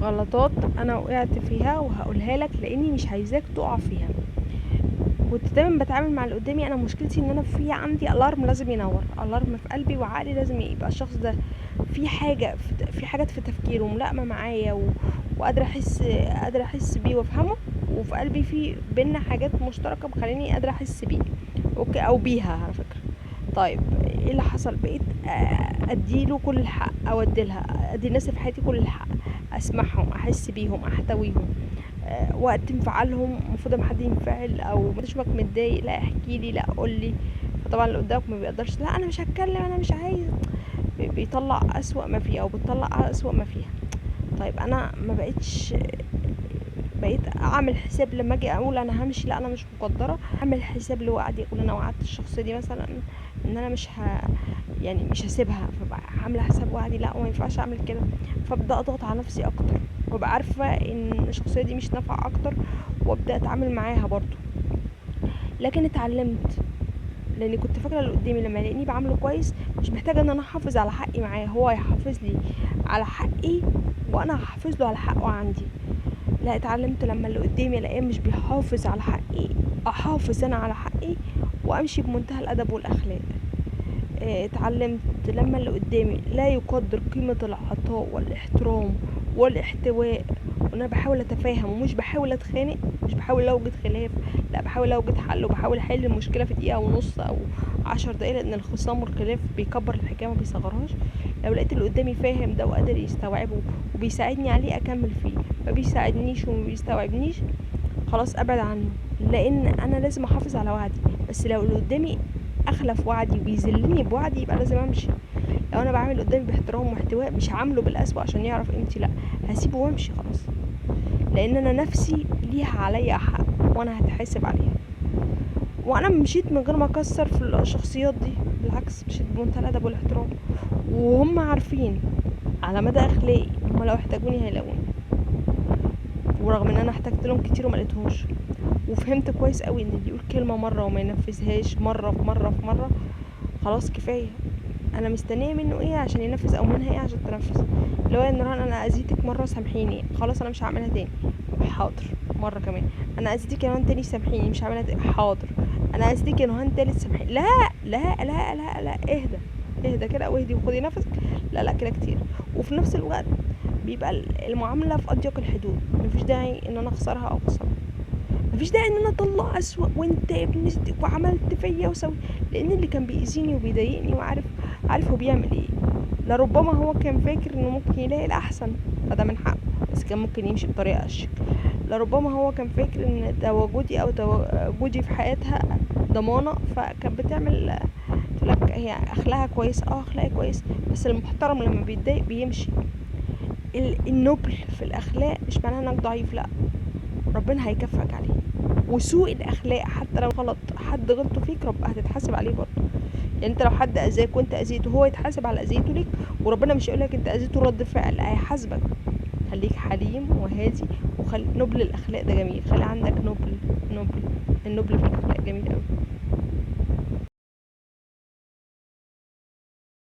غلطات انا وقعت فيها وهقولها لك لاني مش عايزاك تقع فيها. كنت دايما بتعامل مع اللي قدامي، انا مشكلتي ان انا في عندي الارم لازم ينور، الارم في قلبي وعقلي لازم يبقى الشخص ده في حاجه، في حاجات في تفكيره ملائمه معايا وقادره احس بيه وافهمه، وفي قلبي في بينا حاجات مشتركه مخليني قادره احس بيه اوكي او بيها على فكره. طيب ايه اللي حصل؟ بقيت اديله كل الحق او ادي الناس اللي في حياتي كل الحق، اسمعهم، احس بيهم، احتويهم. وقت انفعالهم المفروض لما حد ينفعل او تشوفك متضايق، لا احكي لي، لا قول لي. فطبعا اللي قدامك ما بيقدرش، لا انا مش هتكلم، انا مش عايز، بيطلع اسوأ ما فيه او بتطلع اسوأ ما فيها. طيب انا ما بقيت اعمل حساب لما اجي اقول انا همشي، لا انا مش مقدره، اعمل حساب لوعدي، اقول انا وعدت الشخص دي مثلا ان انا يعني مش هسيبها، فبقى عامله حساب وعدي، لا وما ينفعش اعمل كده. فابدا اضغط على نفسي اكتر وابقى عارفه ان الشخصيه دي مش نافعه اكتر، وابدا اتعامل معاها برضو. لكن اتعلمت، لاني كنت فاكره اللي قدامي لما يلاقيني بعامله كويس مش محتاجه ان انا احافظ على حقي معاه، هو هيحافظ لي على حقي وانا هحافظ له على حقه عندي. لا اتعلمت لما اللي قدامي الاقيه مش بيحافظ على حقي، احافظ انا على حقي وامشي بمنتهى الادب والاخلاق. اتعلمت لما اللي قدامي لا يقدر قيمة العطاء والاحترام والاحتواء، وانا بحاول اتفاهم ومش بحاول اتخانق، مش بحاول اوجد خلاف، لا بحاول اوجد حل وبحاول احل المشكلة في دقيقة ونص او 10 دقايق، لان الخصام والخلاف بيكبر الحكاية ما بيصغرهاش. لو لقيت اللي قدامي فاهم ده وقادر يستوعبه وبيساعدني عليه اكمل فيه، ما بيساعدنيش وما بيستوعبنيش خلاص ابعد عنه، لان انا لازم احافظ على وعدي. بس لو اللي قدامي اخلف وعدي وبيذلني بوعدي يبقى لازم امشي. لو انا بعمل قدامي باحترام واحتواء مش عامله بالاسوأ عشان يعرف قيمتي، لا هسيبه وامشي خلاص، لان انا نفسي ليها عليا حق وانا هتحاسب عليها. وانا مشيت من غير ما اكسر في الشخصيات دي، بالعكس مشيت بمنتهى الادب والاحترام، وهم عارفين على مدى اخلاقي هم لو احتاجوني هيلاقوني، ورغم ان انا احتجت لهم كتير وما لقيتهمش. وفهمت كويس قوي ان اللي يقول كلمه مره وما ينفذهاش مره في مره في مره خلاص كفايه، انا مستنيه منه ايه عشان ينفذ او منها ايه عشان تنفذ. لو يا نوران انا اذيتك مره سامحيني، خلاص انا مش هعملها تاني، حاضر. مره كمان انا اذيتك يا نوران تاني سامحيني، مش هعملها تاني، حاضر. انا اذيتك يا نوران تالت سامحيني، لا لا لا لا لا، اهدى اهدى كده واهدي وخدي نفسك، لا لا كده كتير. وفي نفس الوقت بيبقى المعامله في اضيق الحدود، مفيش داعي ان انا اخسرها او اخسرها، مفيش داعي ان انا اطلع اسوأ وانت يا ابن وعملت فيا وسوي، لان اللي كان بيأذيني وبيضايقني عارف هو بيعمل ايه. لربما هو كان فاكر انه ممكن يلاقي الاحسن فده من حقه، بس كان ممكن يمشي بطريقه اشيك. لربما هو كان فاكر ان تواجدي في حياتها ضمانه، فكانت بتعمل تقولك هي اخلاقها كويس، اخلاقها كويس، بس المحترم لما بيتضايق بيمشي. النبل في الاخلاق مش معناها انك ضعيف، لا ربنا هيكافئك عليه. وسوء الاخلاق حتى لو غلط حد غلطه فيك هتتحاسب عليه برضه. يعني انت لو حد اذاك وانت اذيته هو يتحاسب على اذيته ليك، وربنا مش هيقولك انت اذيته رد فعل، هيحاسبك. خليك حليم وهادي نبل الاخلاق ده جميل، خلي عندك نبل. النبل في الاخلاق جميل قوي.